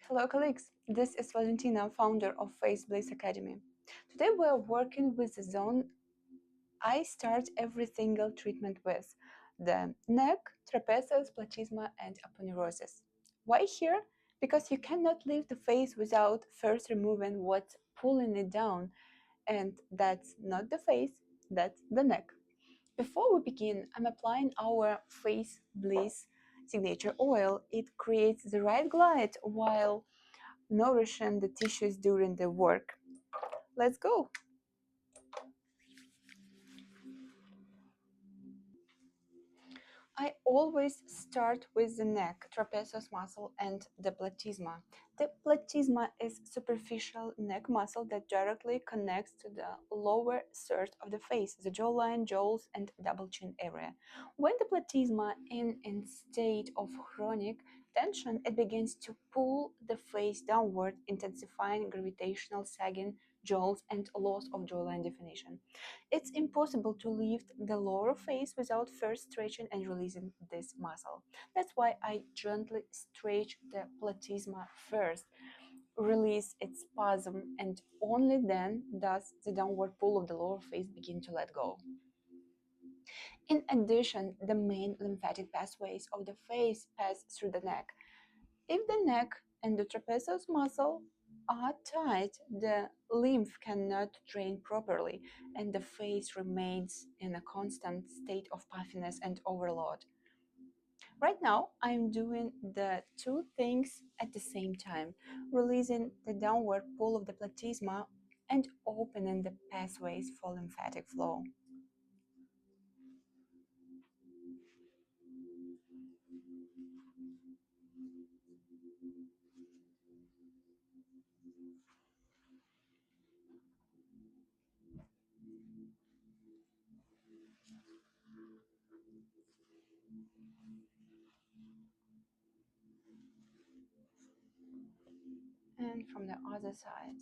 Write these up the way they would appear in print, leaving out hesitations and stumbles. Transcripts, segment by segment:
Hello colleagues, this is Valentina, founder of Face Bliss Academy. Today we are working with the zone I start every single treatment with: the neck, trapezius, platysma and aponeurosis. Why here? Because you cannot leave the face without first removing what's pulling it down, and that's not the face, that's the neck. Before we begin, I'm applying our Face Bliss signature oil. It creates the right glide while nourishing the tissues during the work. Let's go! I always start with the neck, trapezius muscle, and the platysma. The platysma is superficial neck muscle that directly connects to the lower third of the face, the jawline, jowls, and double chin area. When the platysma is in state of chronic tension, it begins to pull the face downward, intensifying gravitational sagging, jowls, and loss of jawline definition. It's impossible to lift the lower face without first stretching and releasing this muscle. That's why I gently stretch the platysma first, release its spasm, and only then does the downward pull of the lower face begin to let go. In addition, the main lymphatic pathways of the face pass through the neck. If the neck and the trapezius muscle are tight, the lymph cannot drain properly, and the face remains in a constant state of puffiness and overload. Right now, I'm doing the two things at the same time, releasing the downward pull of the platysma and opening the pathways for lymphatic flow. And from the other side.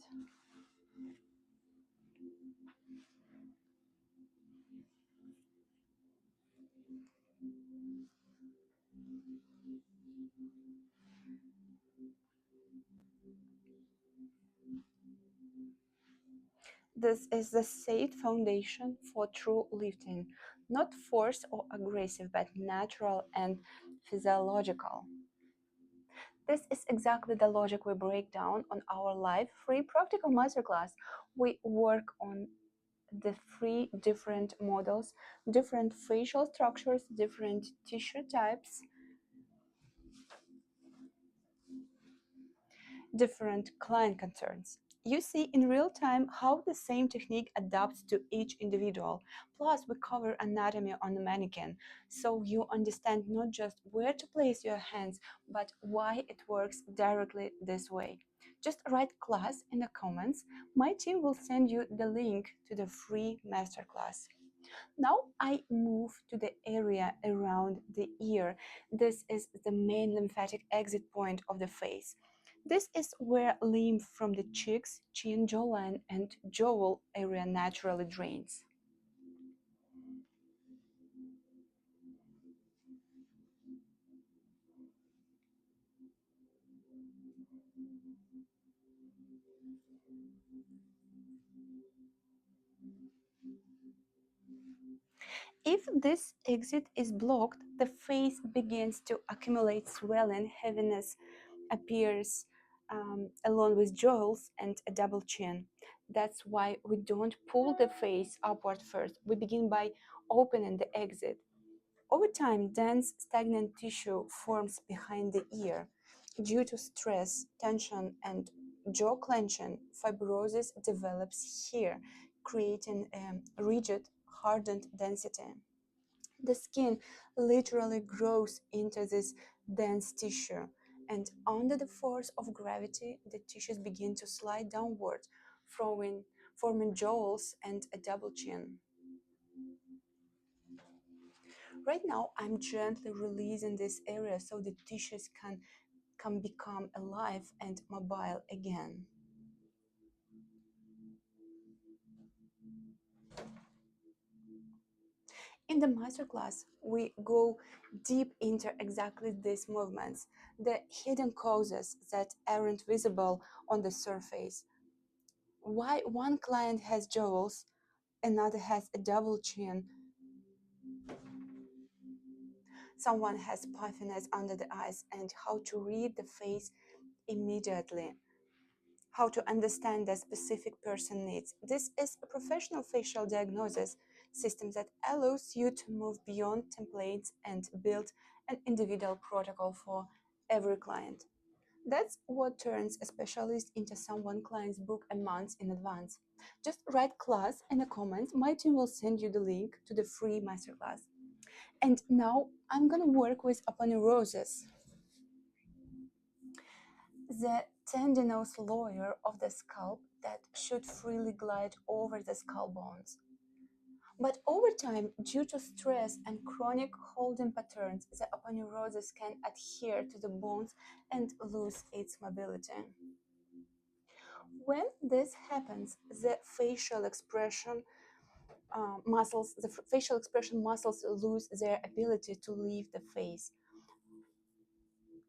This is the safe foundation for true lifting, not force or aggressive, but natural and physiological. This is exactly the logic we break down on our live free practical masterclass. We work on the three different models, different facial structures, different tissue types, different client concerns. You see in real time how the same technique adapts to each individual. Plus, we cover anatomy on the mannequin, so you understand not just where to place your hands, but why it works directly this way. Just write class in the comments. My team will send you the link to the free masterclass. Now I move to the area around the ear. This is the main lymphatic exit point of the face. This is where lymph from the cheeks, chin, jawline, and jowl area naturally drains. If this exit is blocked, the face begins to accumulate swelling, heaviness appears along with jowls and a double chin. That's why we don't pull the face upward first. We begin by opening the exit. Over time, dense, stagnant tissue forms behind the ear. Due to stress, tension, and jaw clenching, fibrosis develops here, creating a rigid, hardened density. The skin literally grows into this dense tissue, and under the force of gravity, the tissues begin to slide downward, forming jowls and a double chin. Right now, I'm gently releasing this area so the tissues can become alive and mobile again. In the masterclass, we go deep into exactly these movements, the hidden causes that aren't visible on the surface. Why one client has jowls, another has a double chin, someone has puffiness under the eyes, and how to read the face immediately, how to understand the specific person needs. This is a professional facial diagnosis system that allows you to move beyond templates and build an individual protocol for every client. That's what turns a specialist into someone clients book a month in advance. Just write class in the comments. My team will send you the link to the free masterclass. And now I'm going to work with aponeurosis, the tendinous layer of the scalp that should freely glide over the skull bones. But over time, due to stress and chronic holding patterns, the aponeurosis can adhere to the bones and lose its mobility. When this happens, the facial expression muscles lose their ability to leave the face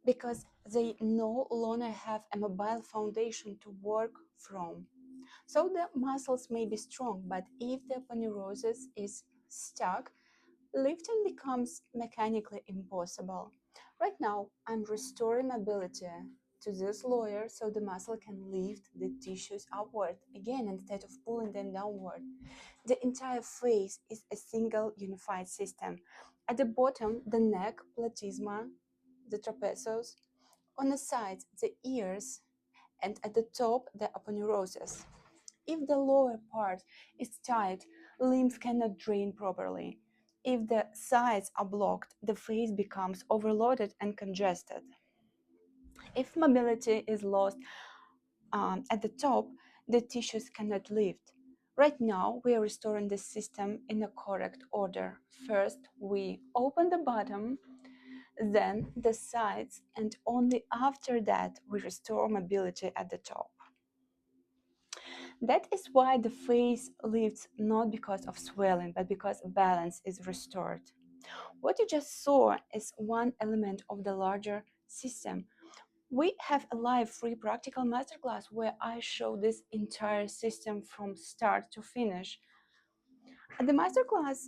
because they no longer have a mobile foundation to work from. So the muscles may be strong, but if the aponeurosis is stuck, lifting becomes mechanically impossible. Right now, I'm restoring mobility to this layer so the muscle can lift the tissues upward again instead of pulling them downward. The entire face is a single unified system. At the bottom, the neck, platysma, the trapezius, on the sides, the ears, and at the top, the aponeurosis. If the lower part is tight, lymph cannot drain properly. If the sides are blocked, the face becomes overloaded and congested. If mobility is lost at the top, the tissues cannot lift. Right now, we are restoring the system in the correct order. First, we open the bottom, then the sides, and only after that, we restore mobility at the top. That is why the face lifts not because of swelling, but because balance is restored. What you just saw is one element of the larger system. We have a live free practical masterclass where I show this entire system from start to finish. At the masterclass,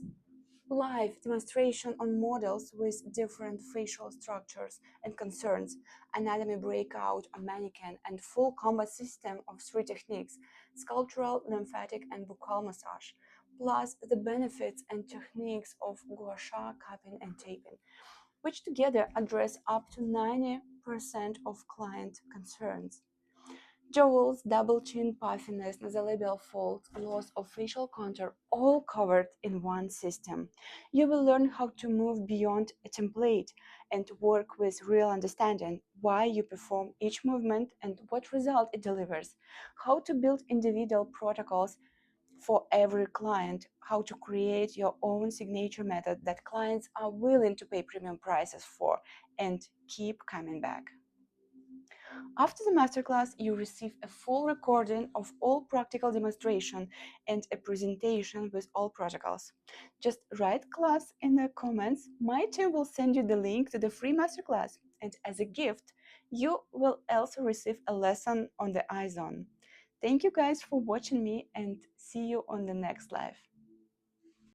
live demonstration on models with different facial structures and concerns, anatomy breakout, a mannequin, and full combat system of 3 techniques: sculptural, lymphatic, and buccal massage, plus the benefits and techniques of gua sha, cupping, and taping, which together address up to 90% of client concerns. Jowls, double chin, puffiness, nasolabial folds, loss of facial contour, all covered in one system. You will learn how to move beyond a template and work with real understanding, why you perform each movement and what result it delivers, how to build individual protocols for every client, how to create your own signature method that clients are willing to pay premium prices for and keep coming back. After the masterclass, you receive a full recording of all practical demonstration and a presentation with all protocols. Just write class in the comments. My team will send you the link to the free masterclass. And as a gift, you will also receive a lesson on the eye zone. Thank you guys for watching me and see you on the next live.